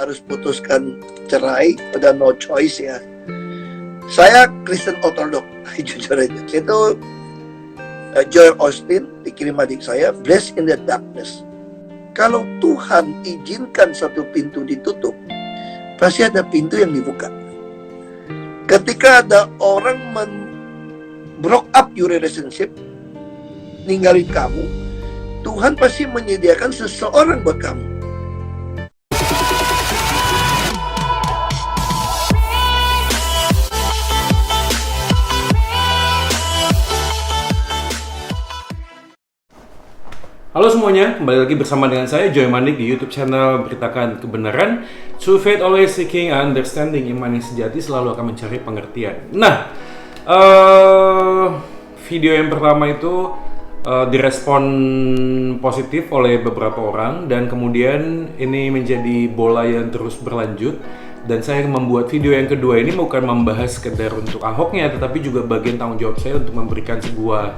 harus putuskan cerai, udah no choice ya. Saya Kristen Orthodox, jujur aja. Itu Joel Osteen dikirim adik saya, Blessed in the Darkness. Kalau Tuhan izinkan satu pintu ditutup, pasti ada pintu yang dibuka. Ketika ada orang broke up your relationship, ninggalin kamu, Tuhan pasti menyediakan seseorang buat kamu. Halo semuanya, kembali lagi bersama dengan saya Joy Mandik di YouTube channel Beritakan Kebenaran. True faith always seeking understanding. Iman yang sejati selalu akan mencari pengertian. Nah, video yang pertama itu direspon positif oleh beberapa orang, dan kemudian ini menjadi bola yang terus berlanjut. Dan saya membuat video yang kedua ini bukan membahas sekedar untuk Ahoknya, tetapi juga bagian tanggung jawab saya untuk memberikan sebuah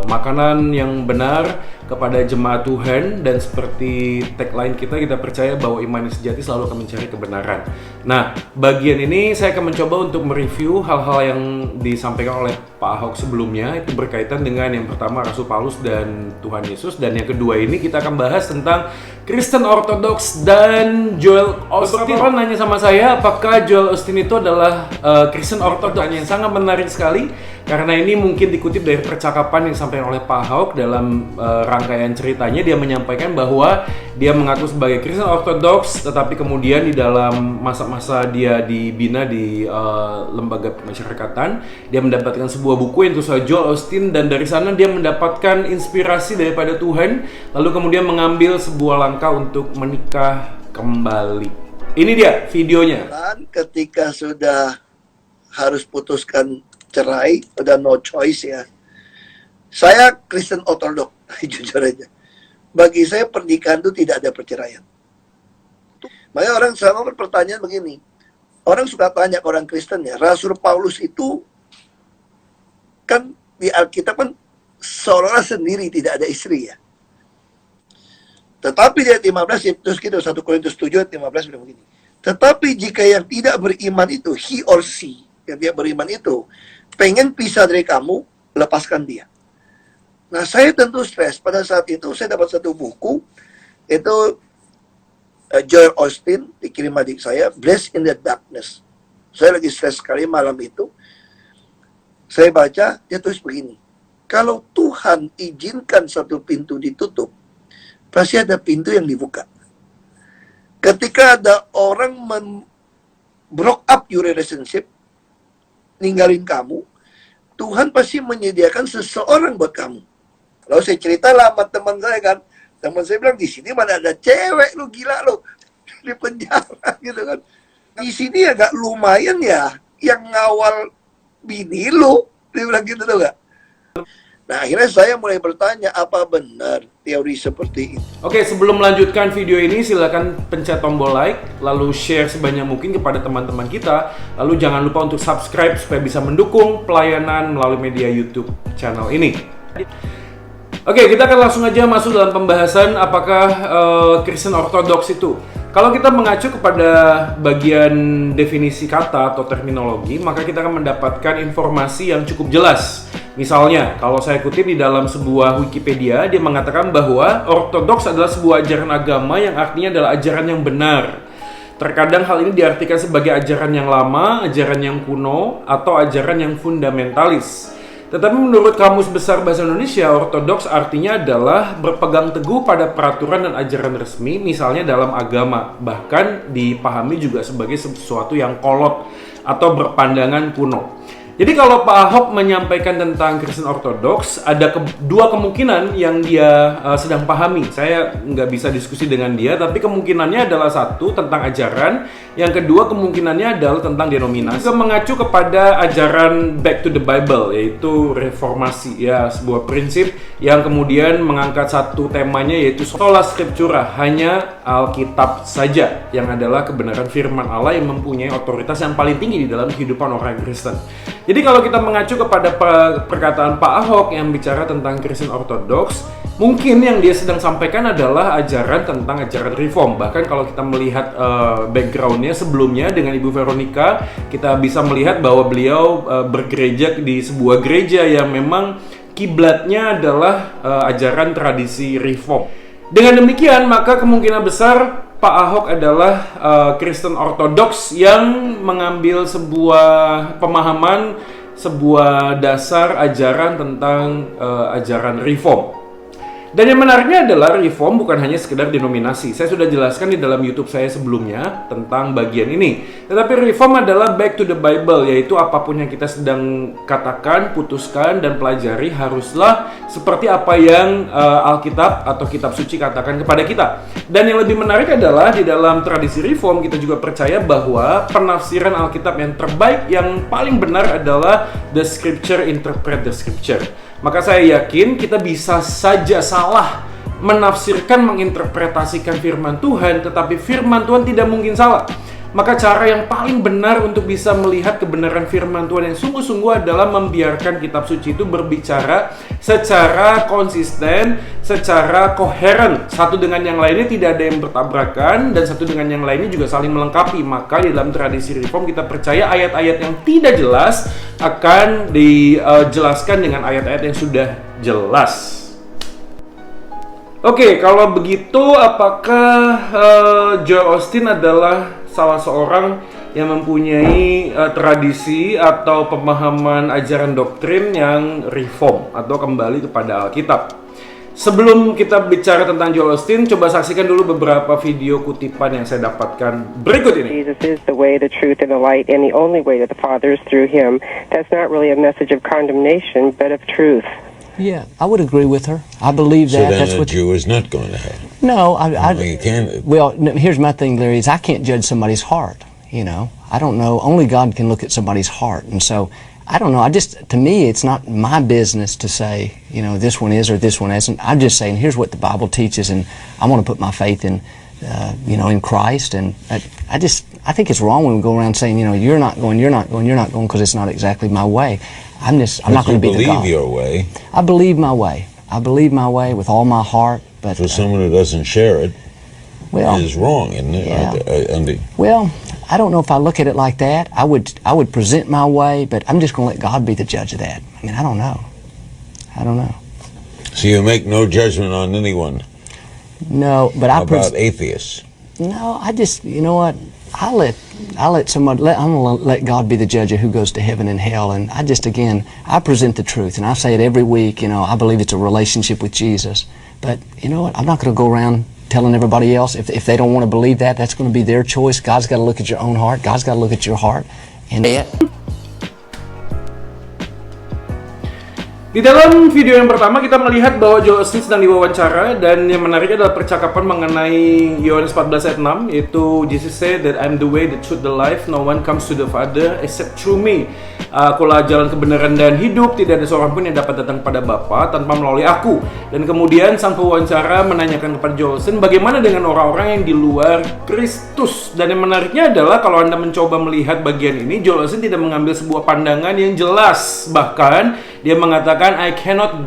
makanan yang benar kepada jemaat Tuhan. Dan seperti tagline kita percaya bahwa iman yang sejati selalu akan mencari kebenaran. Nah, bagian ini saya akan mencoba untuk mereview hal-hal yang disampaikan oleh Pak Ahok sebelumnya. Itu berkaitan dengan yang pertama Rasul Paulus dan Tuhan Yesus, dan yang kedua ini kita akan bahas tentang Kristen Orthodox dan Joel Osteen. Beberapa orang nanya sama saya apakah Joel Osteen itu adalah Kristen Orthodox, yang sangat menarik sekali karena ini mungkin dikutip dari percakapan yang disampaikan oleh Pak Ahok dalam rangkaian ceritanya. Dia menyampaikan bahwa dia mengaku sebagai Kristen Orthodox, tetapi kemudian di dalam masa-masa dia dibina di lembaga pemasyarakatan, dia mendapatkan sebuah buku yang tulisan Joel Osteen, dan dari sana dia mendapatkan inspirasi daripada Tuhan, lalu kemudian mengambil sebuah langkah untuk menikah kembali. Ini dia videonya. Ketika sudah harus putuskan cerai, udah no choice ya. Saya Kristen Orthodox, jujur aja. Bagi saya pernikahan itu tidak ada perceraian. Makanya orang selalu berpertanyaan begini. Orang suka tanya ke orang Kristen ya, Rasul Paulus itu kan di Alkitab kan seolah-olah sendiri, tidak ada istri ya. Tetapi di ayat 15, terus kita 1 Korintus 7 ayat 15 bilang begini. Tetapi jika yang tidak beriman itu, he or she, yang tidak beriman itu, pengen pisah dari kamu, lepaskan dia. Nah, saya tentu stres. Pada saat itu saya dapat satu buku, itu Joel Osteen dikirim adik saya, Blessed in the Darkness. Saya lagi stres sekali malam itu. Saya baca, dia tulis begini. Kalau Tuhan izinkan satu pintu ditutup, pasti ada pintu yang dibuka. Ketika ada orang broke up your relationship, ninggalin kamu, Tuhan pasti menyediakan seseorang buat kamu. Lalu saya cerita lah sama teman saya kan. Teman saya bilang, di sini mana ada cewek, lu gila lu. Di penjara gitu kan. Di sini agak lumayan ya, yang ngawal bini lu. Dia bilang gitu tuh gak? Nah, akhirnya saya mulai bertanya, apa benar teori seperti itu? Oke, sebelum melanjutkan video ini, silakan pencet tombol like, lalu share sebanyak mungkin kepada teman-teman kita. Lalu jangan lupa untuk subscribe supaya bisa mendukung pelayanan melalui media YouTube channel ini. Oke, kita akan langsung aja masuk dalam pembahasan apakah Kristen Orthodox itu. Kalau kita mengacu kepada bagian definisi kata atau terminologi, maka kita akan mendapatkan informasi yang cukup jelas. Misalnya, kalau saya kutip di dalam sebuah Wikipedia, dia mengatakan bahwa Ortodoks adalah sebuah ajaran agama yang artinya adalah ajaran yang benar. Terkadang hal ini diartikan sebagai ajaran yang lama, ajaran yang kuno, atau ajaran yang fundamentalis. Tetapi menurut Kamus Besar Bahasa Indonesia, Ortodoks artinya adalah berpegang teguh pada peraturan dan ajaran resmi, misalnya dalam agama. Bahkan dipahami juga sebagai sesuatu yang kolot atau berpandangan kuno. Jadi kalau Pak Ahok menyampaikan tentang Kristen Orthodox, ada dua kemungkinan yang dia sedang pahami. Saya nggak bisa diskusi dengan dia, tapi kemungkinannya adalah satu, tentang ajaran. Yang kedua, kemungkinannya adalah tentang denominasi. Juga mengacu kepada ajaran Back to the Bible, yaitu reformasi. Ya, sebuah prinsip yang kemudian mengangkat satu temanya, yaitu sola scriptura, hanya Alkitab saja, yang adalah kebenaran firman Allah yang mempunyai otoritas yang paling tinggi di dalam kehidupan orang Kristen. Jadi kalau kita mengacu kepada perkataan Pak Ahok yang bicara tentang Kristen Ortodoks, mungkin yang dia sedang sampaikan adalah ajaran tentang ajaran reform. Bahkan kalau kita melihat backgroundnya sebelumnya dengan Ibu Veronica, kita bisa melihat bahwa beliau bergereja di sebuah gereja yang memang kiblatnya adalah ajaran tradisi reform. Dengan demikian, maka kemungkinan besar Pak Ahok adalah Kristen Ortodoks yang mengambil sebuah pemahaman, sebuah dasar ajaran tentang ajaran reform. Dan yang menariknya adalah reform bukan hanya sekedar denominasi. Saya sudah jelaskan di dalam YouTube saya sebelumnya tentang bagian ini. Tetapi reform adalah back to the Bible, yaitu apapun yang kita sedang katakan, putuskan, dan pelajari haruslah seperti apa yang Alkitab atau kitab suci katakan kepada kita. Dan yang lebih menarik adalah di dalam tradisi reform kita juga percaya bahwa penafsiran Alkitab yang terbaik, yang paling benar adalah the scripture interpret the scripture. Maka saya yakin kita bisa saja salah menafsirkan, menginterpretasikan firman Tuhan, tetapi firman Tuhan tidak mungkin salah. Maka cara yang paling benar untuk bisa melihat kebenaran firman Tuhan yang sungguh-sungguh adalah membiarkan kitab suci itu berbicara secara konsisten, secara koheren. Satu dengan yang lainnya tidak ada yang bertabrakan, dan satu dengan yang lainnya juga saling melengkapi. Maka di dalam tradisi reform kita percaya ayat-ayat yang tidak jelas akan dijelaskan dengan ayat-ayat yang sudah jelas. Oke, kalau begitu apakah Joel Osteen adalah salah seorang yang mempunyai tradisi atau pemahaman ajaran doktrin yang reform atau kembali kepada Alkitab? Sebelum kita bicara tentang Joel Osteen, coba saksikan dulu beberapa video kutipan yang saya dapatkan berikut ini. Jesus is the way, the truth, and the light, and the only way to the Father is through Him. That's not really a message of condemnation, but of truth. Yeah, I would agree with her. I believe So that. then That's a what. Jew is not going to hell. No, I mean, you can't. Well, no, here's my thing, Larry. Is I can't judge somebody's heart. You know, I don't know. Only God can look at somebody's heart, and so I don't know. To me, it's not my business to say, you know, this one is or this one isn't. I'm just saying, here's what the Bible teaches, and I want to put my faith in, you know, in Christ. And I think it's wrong when we go around saying, you know, you're not going, because it's not exactly my way. I'm not going to be the God. You believe your way. I believe my way. I believe my way with all my heart. But So someone who doesn't share it well, is wrong, isn't it? Yeah. Well, I don't know if I look at it like that. I would present my way, but I'm just going to let God be the judge of that. I mean, I don't know. So you make no judgment on anyone No, but about atheists. No, I just, you know what? I'm gonna let God be the judge of who goes to heaven and hell. And I present the truth, and I say it every week. You know, I believe it's a relationship with Jesus. But you know what? I'm not going to go around telling everybody else if they don't want to believe that. That's going to be their choice. God's got to look at your own heart. God's got to look at your heart. And Di dalam video yang pertama kita melihat bahwa Joel Osteen sedang diwawancara, dan yang menarik adalah percakapan mengenai Yohanes 14 ayat 6, yaitu Jesus said that I'm the way, the truth, the life, no one comes to the Father except through me. Akulah jalan kebenaran dan hidup, tidak ada seorang pun yang dapat datang pada Bapa tanpa melalui aku. Dan kemudian sang pewawancara menanyakan kepada Joel Osteen, bagaimana dengan orang-orang yang di luar Kristus? Dan yang menariknya adalah kalau Anda mencoba melihat bagian ini, Joel Osteen tidak mengambil sebuah pandangan yang jelas. Bahkan dia mengatakan, I cannot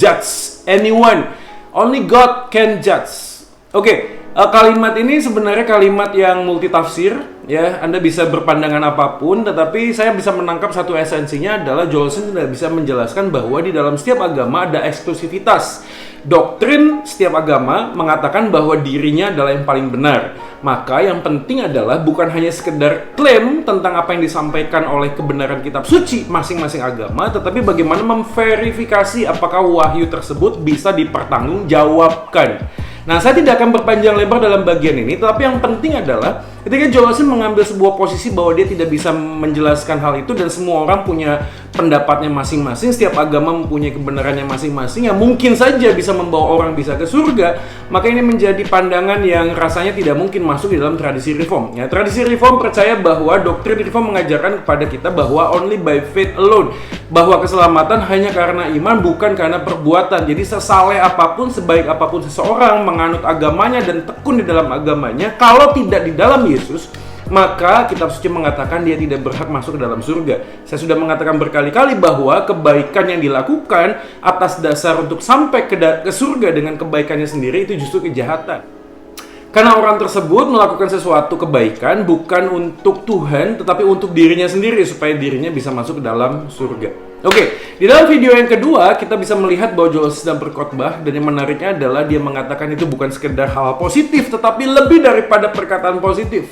judge anyone. Only God can judge. Oke, kalimat ini sebenarnya kalimat yang multitafsir, ya. Anda bisa berpandangan apapun, tetapi saya bisa menangkap satu esensinya adalah Joel Osteen tidak bisa menjelaskan bahwa di dalam setiap agama ada eksklusivitas. Doktrin setiap agama mengatakan bahwa dirinya adalah yang paling benar. Maka yang penting adalah bukan hanya sekedar klaim tentang apa yang disampaikan oleh kebenaran kitab suci masing-masing agama, tetapi bagaimana memverifikasi apakah wahyu tersebut bisa dipertanggungjawabkan. Nah, saya tidak akan berpanjang lebar dalam bagian ini, tetapi yang penting adalah ketika Joel Osteen mengambil sebuah posisi bahwa dia tidak bisa menjelaskan hal itu dan semua orang punya pendapatnya masing-masing, setiap agama mempunyai kebenarannya masing-masing yang mungkin saja bisa membawa orang bisa ke surga, maka ini menjadi pandangan yang rasanya tidak mungkin masuk di dalam tradisi reform. Ya, tradisi reform percaya bahwa doktrin reform mengajarkan kepada kita bahwa only by faith alone, bahwa keselamatan hanya karena iman, bukan karena perbuatan. Jadi sesaleh apapun, sebaik apapun seseorang menganut agamanya dan tekun di dalam agamanya, kalau tidak di dalam Yesus, maka kitab suci mengatakan dia tidak berhak masuk ke dalam surga. Saya sudah mengatakan berkali-kali bahwa kebaikan yang dilakukan atas dasar untuk sampai ke surga dengan kebaikannya sendiri itu justru kejahatan. Karena orang tersebut melakukan sesuatu kebaikan bukan untuk Tuhan, tetapi untuk dirinya sendiri, supaya dirinya bisa masuk ke dalam surga. Oke, di dalam video yang kedua, kita bisa melihat bahwa Joel sedang berkhotbah, dan yang menariknya adalah dia mengatakan itu bukan sekedar hal positif, tetapi lebih daripada perkataan positif.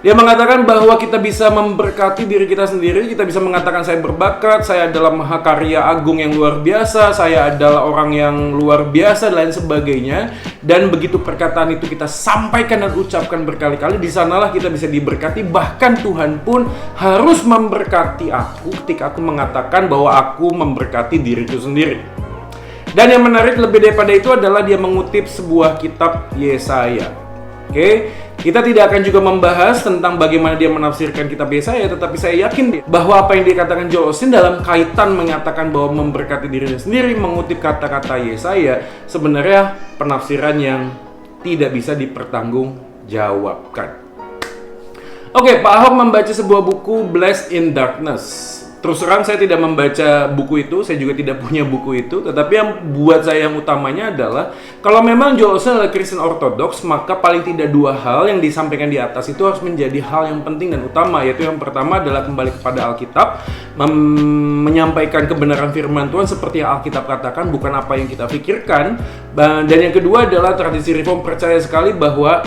Dia mengatakan bahwa kita bisa memberkati diri kita sendiri, kita bisa mengatakan saya berbakat, saya adalah mahakarya agung yang luar biasa, saya adalah orang yang luar biasa, dan lain sebagainya. Dan begitu perkataan itu kita sampaikan dan ucapkan berkali-kali, di sanalah kita bisa diberkati. Bahkan Tuhan pun harus memberkati aku ketika aku mengatakan bahwa aku memberkati diriku sendiri. Dan yang menarik lebih daripada itu adalah dia mengutip sebuah kitab Yesaya. Oke, kita tidak akan juga membahas tentang bagaimana dia menafsirkan kitab Yesaya, tetapi saya yakin bahwa apa yang dikatakan Joel Osteen dalam kaitan mengatakan bahwa memberkati dirinya sendiri, mengutip kata-kata Yesaya, sebenarnya penafsiran yang tidak bisa dipertanggungjawabkan. Oke, Pak Ahok membaca sebuah buku Blessed in Darkness. Terus terang saya tidak membaca buku itu, saya juga tidak punya buku itu. Tetapi yang buat saya yang utamanya adalah kalau memang Joel Osteen adalah Kristen Ortodoks, maka paling tidak dua hal yang disampaikan di atas itu harus menjadi hal yang penting dan utama. Yaitu yang pertama adalah kembali kepada Alkitab, menyampaikan kebenaran firman Tuhan seperti yang Alkitab katakan, bukan apa yang kita pikirkan. Dan yang kedua adalah tradisi reform percaya sekali bahwa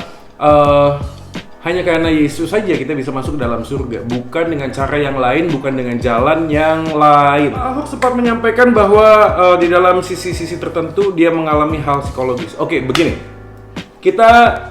hanya karena Yesus saja kita bisa masuk ke dalam surga, bukan dengan cara yang lain, bukan dengan jalan yang lain. Ahok sempat menyampaikan bahwa di dalam sisi-sisi tertentu dia mengalami hal psikologis. Oke, begini. Kita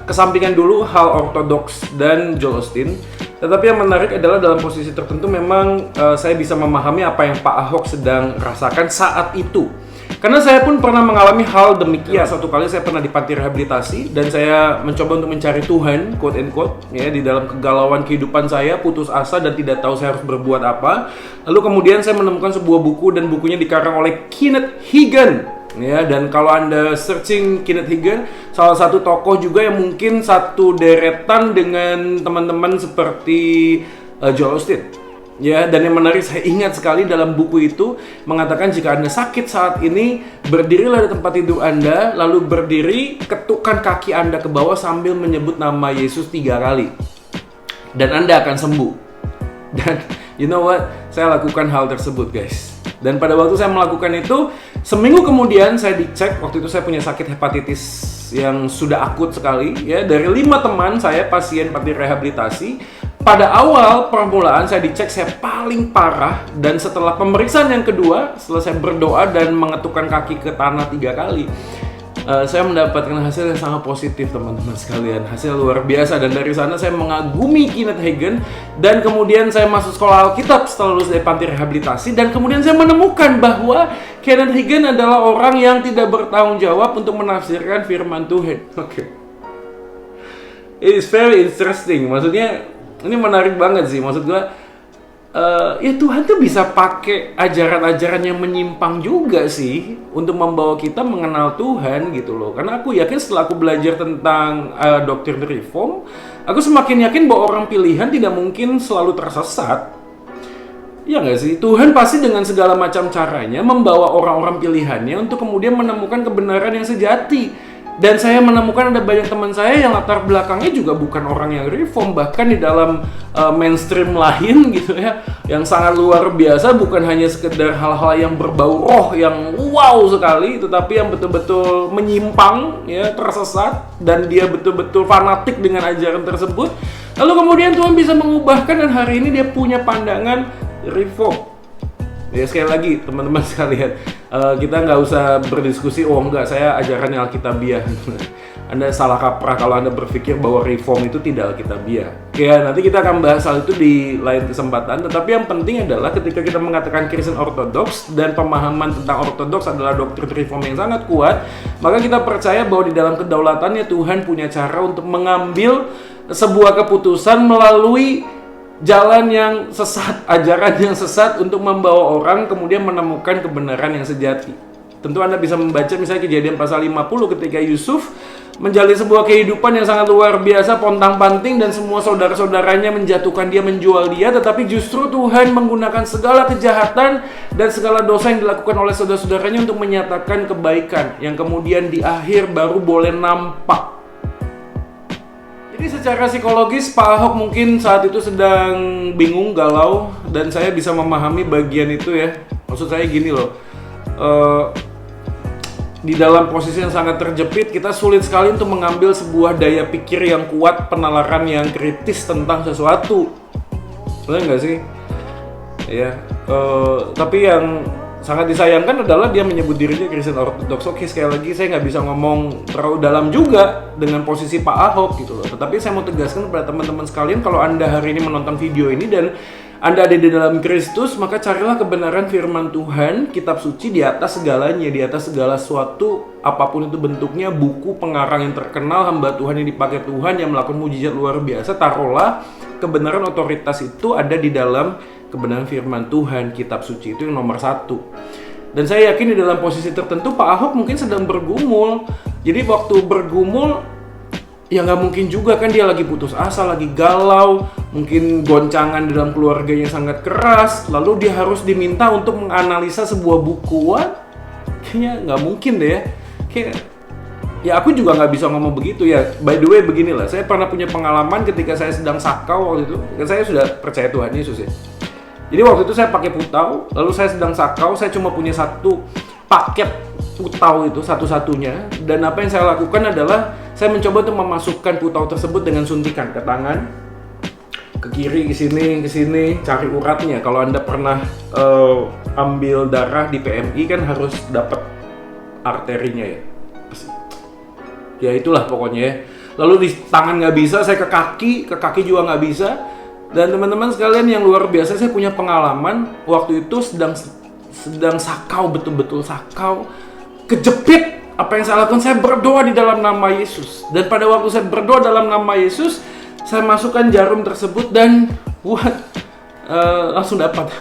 kesampingkan dulu hal ortodoks dan Joel Osteen. Tetapi yang menarik adalah dalam posisi tertentu memang saya bisa memahami apa yang Pak Ahok sedang rasakan saat itu. Karena saya pun pernah mengalami hal demikian. Satu kali saya pernah di panti rehabilitasi dan saya mencoba untuk mencari Tuhan, quote and quote, ya, di dalam kegalauan kehidupan saya, putus asa dan tidak tahu saya harus berbuat apa. Lalu kemudian saya menemukan sebuah buku dan bukunya dikarang oleh Kenneth Hagin. Ya, dan kalau Anda searching Kenneth Hagin, salah satu tokoh juga yang mungkin satu deretan dengan teman-teman seperti Joel Osteen. Ya, dan yang menarik saya ingat sekali dalam buku itu mengatakan jika Anda sakit saat ini, berdirilah di tempat tidur Anda, lalu berdiri, ketukkan kaki Anda ke bawah sambil menyebut nama Yesus 3 kali. Dan Anda akan sembuh. Dan you know what? Saya lakukan hal tersebut, guys. Dan pada waktu saya melakukan itu, seminggu kemudian saya dicek. Waktu itu saya punya sakit hepatitis yang sudah akut sekali, ya. Dari 5 teman saya pasien panti rehabilitasi, pada awal permulaan saya dicek saya paling parah, dan setelah pemeriksaan yang kedua, setelah saya berdoa dan mengetukkan kaki ke tanah 3 kali, saya mendapatkan hasil yang sangat positif, teman-teman sekalian. Hasil luar biasa, dan dari sana saya mengagumi Kenneth Hagin, dan kemudian saya masuk sekolah Alkitab setelah lulus dari panti rehabilitasi, dan kemudian saya menemukan bahwa Kenneth Hagin adalah orang yang tidak bertanggung jawab untuk menafsirkan firman Tuhan. Oke. It is very interesting. Maksudnya ini menarik banget sih. Maksud gue, ya Tuhan tuh bisa pakai ajaran-ajaran yang menyimpang juga sih untuk membawa kita mengenal Tuhan gitu loh. Karena aku yakin setelah aku belajar tentang doktrin reform, aku semakin yakin bahwa orang pilihan tidak mungkin selalu tersesat. Ya nggak sih? Tuhan pasti dengan segala macam caranya membawa orang-orang pilihannya untuk kemudian menemukan kebenaran yang sejati. Dan saya menemukan ada banyak teman saya yang latar belakangnya juga bukan orang yang reform, bahkan di dalam mainstream lain gitu ya, yang sangat luar biasa, bukan hanya sekedar hal-hal yang berbau roh yang wow sekali, tetapi yang betul-betul menyimpang, ya, tersesat, dan dia betul-betul fanatik dengan ajaran tersebut. Lalu kemudian Tuhan bisa mengubahkan, dan hari ini dia punya pandangan reform. Ya, sekali lagi teman-teman sekalian, kita nggak usah berdiskusi, oh enggak, saya ajarannya Alkitabiah. Anda salah kaprah kalau Anda berpikir bahwa reform itu tidak Alkitabiah. Ya, nanti kita akan bahas hal itu di lain kesempatan. Tetapi yang penting adalah ketika kita mengatakan Kristen Ortodoks dan pemahaman tentang Ortodoks adalah doktrin reform yang sangat kuat, maka kita percaya bahwa di dalam kedaulatannya Tuhan punya cara untuk mengambil sebuah keputusan melalui jalan yang sesat, ajaran yang sesat untuk membawa orang kemudian menemukan kebenaran yang sejati. Tentu Anda bisa membaca misalnya Kejadian pasal 50 ketika Yusuf menjalani sebuah kehidupan yang sangat luar biasa, pontang-panting, dan semua saudara-saudaranya menjatuhkan dia, menjual dia, tetapi justru Tuhan menggunakan segala kejahatan dan segala dosa yang dilakukan oleh saudara-saudaranya untuk menyatakan kebaikan yang kemudian di akhir baru boleh nampak. Jadi secara psikologis Pak Ahok mungkin saat itu sedang bingung, galau, dan saya bisa memahami bagian itu ya. Maksud saya gini loh, di dalam posisi yang sangat terjepit, kita sulit sekali untuk mengambil sebuah daya pikir yang kuat, penalaran yang kritis tentang sesuatu. Benar nggak sih? Ya, tapi yang sangat disayangkan adalah dia menyebut dirinya Kristen Ortodoks. Oke, sekali lagi saya nggak bisa ngomong terlalu dalam juga dengan posisi Pak Ahok gitu loh. Tetapi saya mau tegaskan kepada teman-teman sekalian, kalau Anda hari ini menonton video ini dan Anda ada di dalam Kristus, maka carilah kebenaran firman Tuhan, kitab suci di atas segalanya, di atas segala sesuatu, apapun itu bentuknya, buku, pengarang yang terkenal, hamba Tuhan yang dipakai Tuhan, yang melakukan mujizat luar biasa. Taruhlah kebenaran otoritas itu ada di dalam kebenaran firman Tuhan, kitab suci itu yang nomor 1. Dan saya yakin di dalam posisi tertentu Pak Ahok mungkin sedang bergumul. Jadi waktu bergumul, ya nggak mungkin juga kan dia lagi putus asa, lagi galau, mungkin goncangan dalam keluarganya sangat keras, lalu dia harus diminta untuk menganalisa sebuah buku. Kayaknya nggak mungkin deh ya. Kayak, ya aku juga nggak bisa ngomong begitu ya. By the way beginilah, saya pernah punya pengalaman ketika saya sedang sakau waktu itu. Kan saya sudah percaya Tuhan Yesus ya. Jadi waktu itu saya pakai putau, lalu saya sedang sakau, saya cuma punya satu paket putau itu satu-satunya, dan apa yang saya lakukan adalah saya mencoba untuk memasukkan putau tersebut dengan suntikan ke tangan, ke kiri, ke sini, cari uratnya. Kalau Anda pernah ambil darah di PMI kan harus dapat arterinya ya. Ya itulah pokoknya ya. Lalu di tangan nggak bisa, saya ke kaki juga nggak bisa. Dan teman-teman sekalian yang luar biasa, saya punya pengalaman waktu itu sedang sakau, betul-betul sakau, kejepit. Apa yang saya lakukan? Saya berdoa di dalam nama Yesus. Dan pada waktu saya berdoa dalam nama Yesus, saya masukkan jarum tersebut dan langsung dapat.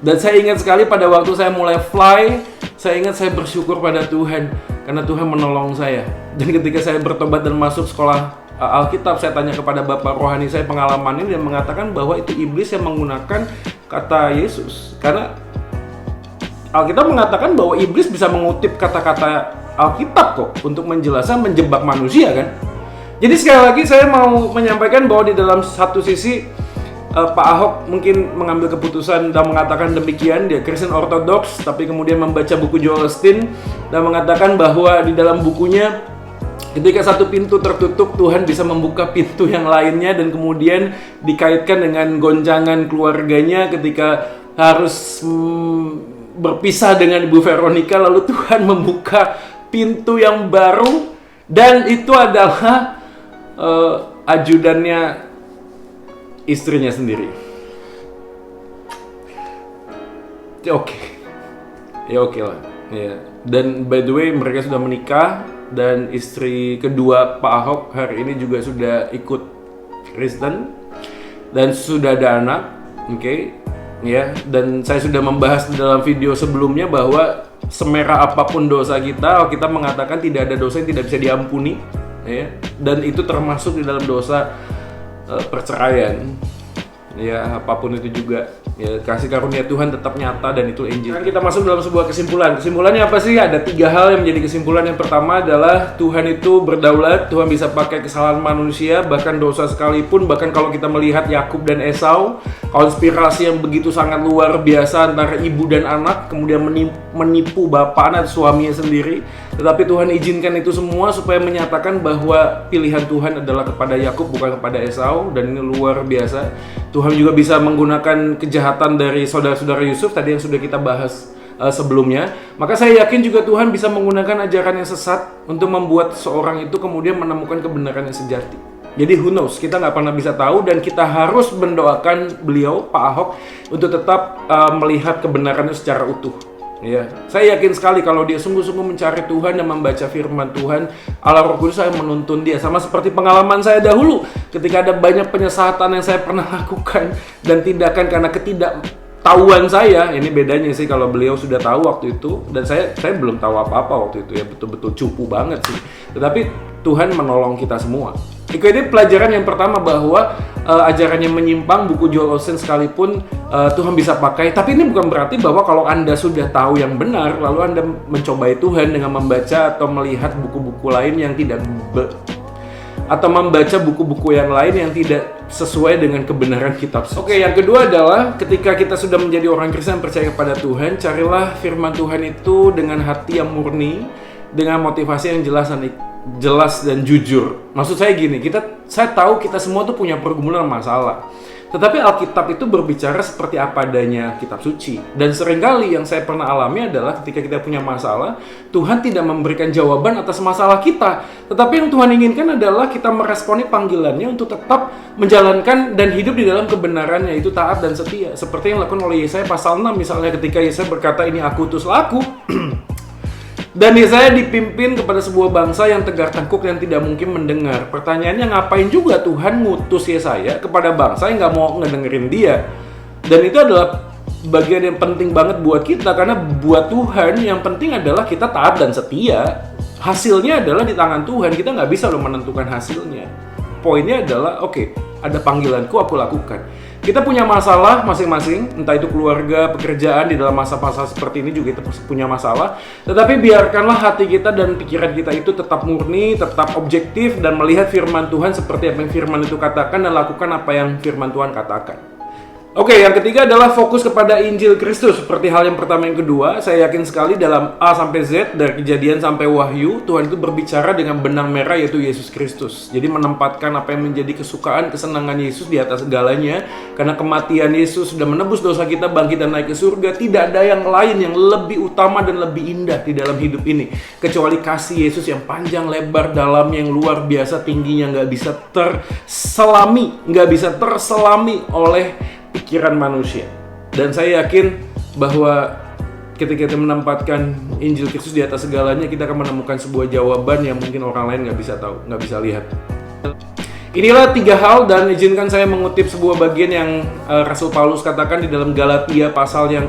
Dan saya ingat sekali pada waktu saya mulai fly, saya ingat saya bersyukur pada Tuhan karena Tuhan menolong saya. Dan ketika saya bertobat dan masuk sekolah Alkitab, saya tanya kepada Bapak rohani saya pengalaman ini, dan mengatakan bahwa itu iblis yang menggunakan kata Yesus. Karena Alkitab mengatakan bahwa iblis bisa mengutip kata-kata Alkitab kok untuk menjelaskan, menjebak manusia kan. Jadi sekali lagi saya mau menyampaikan bahwa di dalam satu sisi Pak Ahok mungkin mengambil keputusan dan mengatakan demikian, dia Kristen Ortodoks, tapi kemudian membaca buku Joel Osteen dan mengatakan bahwa di dalam bukunya ketika satu pintu tertutup, Tuhan bisa membuka pintu yang lainnya, dan kemudian dikaitkan dengan goncangan keluarganya ketika harus berpisah dengan Ibu Veronica, lalu Tuhan membuka pintu yang baru, dan itu adalah ajudannya istrinya sendiri. Ya oke lah. Ya. Dan by the way mereka sudah menikah, dan istri kedua Pak Ahok hari ini juga sudah ikut Kristen dan sudah ada anak, oke. Ya, dan saya sudah membahas di dalam video sebelumnya bahwa semerah apapun dosa kita, kita mengatakan tidak ada dosa yang tidak bisa diampuni, ya. Dan itu termasuk di dalam dosa perceraian. Ya, apapun itu juga. Ya, kasih karunia Tuhan tetap nyata dan itu Injil. Sekarang kita masuk dalam sebuah kesimpulan. Kesimpulannya apa sih? Ada 3 hal yang menjadi kesimpulan. Yang pertama adalah Tuhan itu berdaulat. Tuhan bisa pakai kesalahan manusia, bahkan dosa sekalipun. Bahkan kalau kita melihat Yakub dan Esau, konspirasi yang begitu sangat luar biasa antara ibu dan anak, kemudian menipu bapak anak suaminya sendiri. Tetapi Tuhan izinkan itu semua supaya menyatakan bahwa pilihan Tuhan adalah kepada Yakub, bukan kepada Esau. Dan ini luar biasa. Tuhan juga bisa menggunakan kejahatan dari saudara-saudara Yusuf tadi yang sudah kita bahas sebelumnya. Maka saya yakin juga Tuhan bisa menggunakan ajaran yang sesat untuk membuat seorang itu kemudian menemukan kebenaran yang sejati. Jadi who knows, kita nggak pernah bisa tahu, dan kita harus mendoakan beliau, Pak Ahok, untuk tetap melihat kebenarannya secara utuh. Ya, saya yakin sekali kalau dia sungguh-sungguh mencari Tuhan dan membaca firman Tuhan, Allah Roh Kudus saya menuntun dia. Sama seperti pengalaman saya dahulu, ketika ada banyak penyesatan yang saya pernah lakukan dan tindakan karena sepengetahuan saya, ini bedanya sih kalau beliau sudah tahu waktu itu, dan saya belum tahu apa-apa waktu itu ya, betul-betul cupu banget sih. Tetapi Tuhan menolong kita semua. Ini pelajaran yang pertama bahwa ajaran yang menyimpang, buku Joel Osteen sekalipun Tuhan bisa pakai. Tapi ini bukan berarti bahwa kalau Anda sudah tahu yang benar, lalu Anda mencobai Tuhan dengan membaca atau melihat buku-buku lain yang tidak atau membaca buku-buku yang lain yang tidak sesuai dengan kebenaran kitab suci. Oke, yang kedua adalah ketika kita sudah menjadi orang Kristen yang percaya kepada Tuhan, carilah firman Tuhan itu dengan hati yang murni, dengan motivasi yang jelas dan jujur. Maksud saya gini, saya tahu kita semua tuh punya pergumulan masalah. Tetapi Alkitab itu berbicara seperti apa adanya kitab suci. Dan seringkali yang saya pernah alami adalah ketika kita punya masalah, Tuhan tidak memberikan jawaban atas masalah kita. Tetapi yang Tuhan inginkan adalah kita meresponi panggilannya untuk tetap menjalankan dan hidup di dalam kebenarannya, yaitu taat dan setia. Seperti yang dilakukan oleh Yesaya pasal 6 misalnya, ketika Yesaya berkata, ini aku utuslah aku. Dan Yesaya dipimpin kepada sebuah bangsa yang tegar tengkuk yang tidak mungkin mendengar. Pertanyaannya, ngapain juga Tuhan ngutus Yesaya kepada bangsa yang nggak mau ngedengerin dia? Dan itu adalah bagian yang penting banget buat kita, karena buat Tuhan yang penting adalah kita taat dan setia. Hasilnya adalah di tangan Tuhan, kita nggak bisa loh menentukan hasilnya. Poinnya adalah, oke, ada panggilanku, aku lakukan. Kita punya masalah masing-masing, entah itu keluarga, pekerjaan, di dalam masa-masa seperti ini juga kita punya masalah. Tetapi biarkanlah hati kita dan pikiran kita itu tetap murni, tetap objektif, dan melihat firman Tuhan seperti apa yang firman itu katakan, dan lakukan apa yang firman Tuhan katakan. Oke, yang ketiga adalah fokus kepada Injil Kristus. Seperti hal yang pertama yang kedua, saya yakin sekali dalam A sampai Z, dari Kejadian sampai Wahyu, Tuhan itu berbicara dengan benang merah, yaitu Yesus Kristus. Jadi menempatkan apa yang menjadi kesukaan, kesenangan Yesus di atas segalanya. Karena kematian Yesus sudah menebus dosa kita, bangkit dan naik ke surga. Tidak ada yang lain yang lebih utama dan lebih indah di dalam hidup ini, kecuali kasih Yesus yang panjang, lebar, dalam, yang luar biasa, tingginya, nggak bisa terselami oleh pikiran manusia. Dan saya yakin bahwa ketika kita menempatkan Injil Kristus di atas segalanya, kita akan menemukan sebuah jawaban yang mungkin orang lain nggak bisa tahu, nggak bisa lihat. Inilah 3 hal, dan izinkan saya mengutip sebuah bagian yang Rasul Paulus katakan di dalam Galatia pasal yang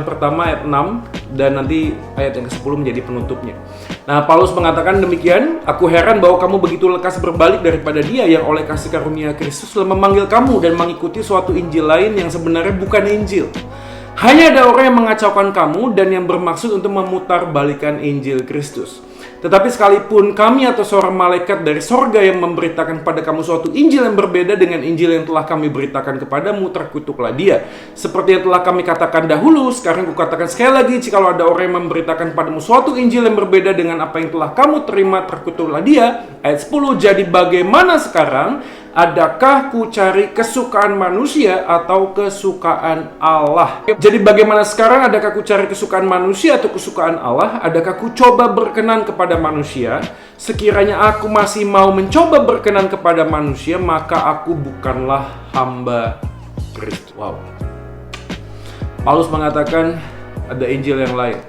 pertama ayat 6, dan nanti ayat yang ke-10 menjadi penutupnya. Nah, Paulus mengatakan demikian, aku heran bahwa kamu begitu lekas berbalik daripada Dia yang oleh kasih karunia Kristus telah memanggil kamu dan mengikuti suatu Injil lain yang sebenarnya bukan Injil. Hanya ada orang yang mengacaukan kamu dan yang bermaksud untuk memutarbalikkan Injil Kristus. Tetapi sekalipun kami atau seorang malaikat dari sorga yang memberitakan kepada kamu suatu Injil yang berbeda dengan Injil yang telah kami beritakan kepadamu, terkutuklah dia. Seperti yang telah kami katakan dahulu, sekarang kukatakan sekali lagi, jikalau ada orang yang memberitakan padamu suatu Injil yang berbeda dengan apa yang telah kamu terima, terkutuklah dia. Ayat 10, jadi bagaimana sekarang? Adakah ku cari kesukaan manusia atau kesukaan Allah? Jadi bagaimana sekarang? Adakah ku cari kesukaan manusia atau kesukaan Allah? Adakah ku coba berkenan kepada manusia? Sekiranya aku masih mau mencoba berkenan kepada manusia, maka aku bukanlah hamba Kristus. Wow. Paulus mengatakan ada Injil yang lain.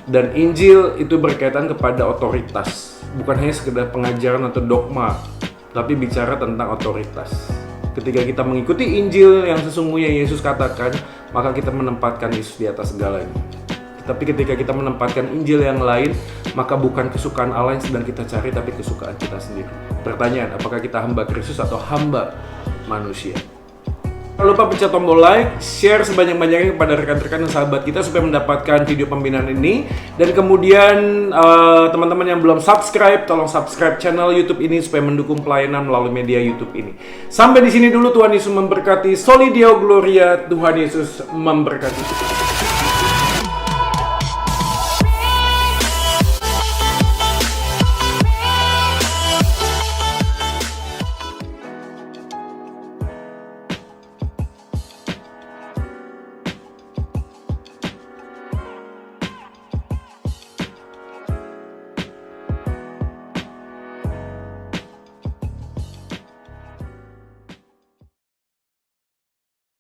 Dan Injil itu berkaitan kepada otoritas. Bukan hanya sekedar pengajaran atau dogma, tapi bicara tentang otoritas. Ketika kita mengikuti Injil yang sesungguhnya Yesus katakan, maka kita menempatkan Yesus di atas segalanya. Tapi ketika kita menempatkan Injil yang lain, maka bukan kesukaan Allah yang sedang kita cari, tapi kesukaan kita sendiri. Pertanyaan, apakah kita hamba Kristus atau hamba manusia? Jangan lupa pencet tombol like, share sebanyak-banyaknya kepada rekan-rekan dan sahabat kita supaya mendapatkan video pembinaan ini. Dan kemudian teman-teman yang belum subscribe, tolong subscribe channel YouTube ini supaya mendukung pelayanan melalui media YouTube ini. Sampai di sini dulu, Tuhan Yesus memberkati. Soli Deo Gloria, Tuhan Yesus memberkati.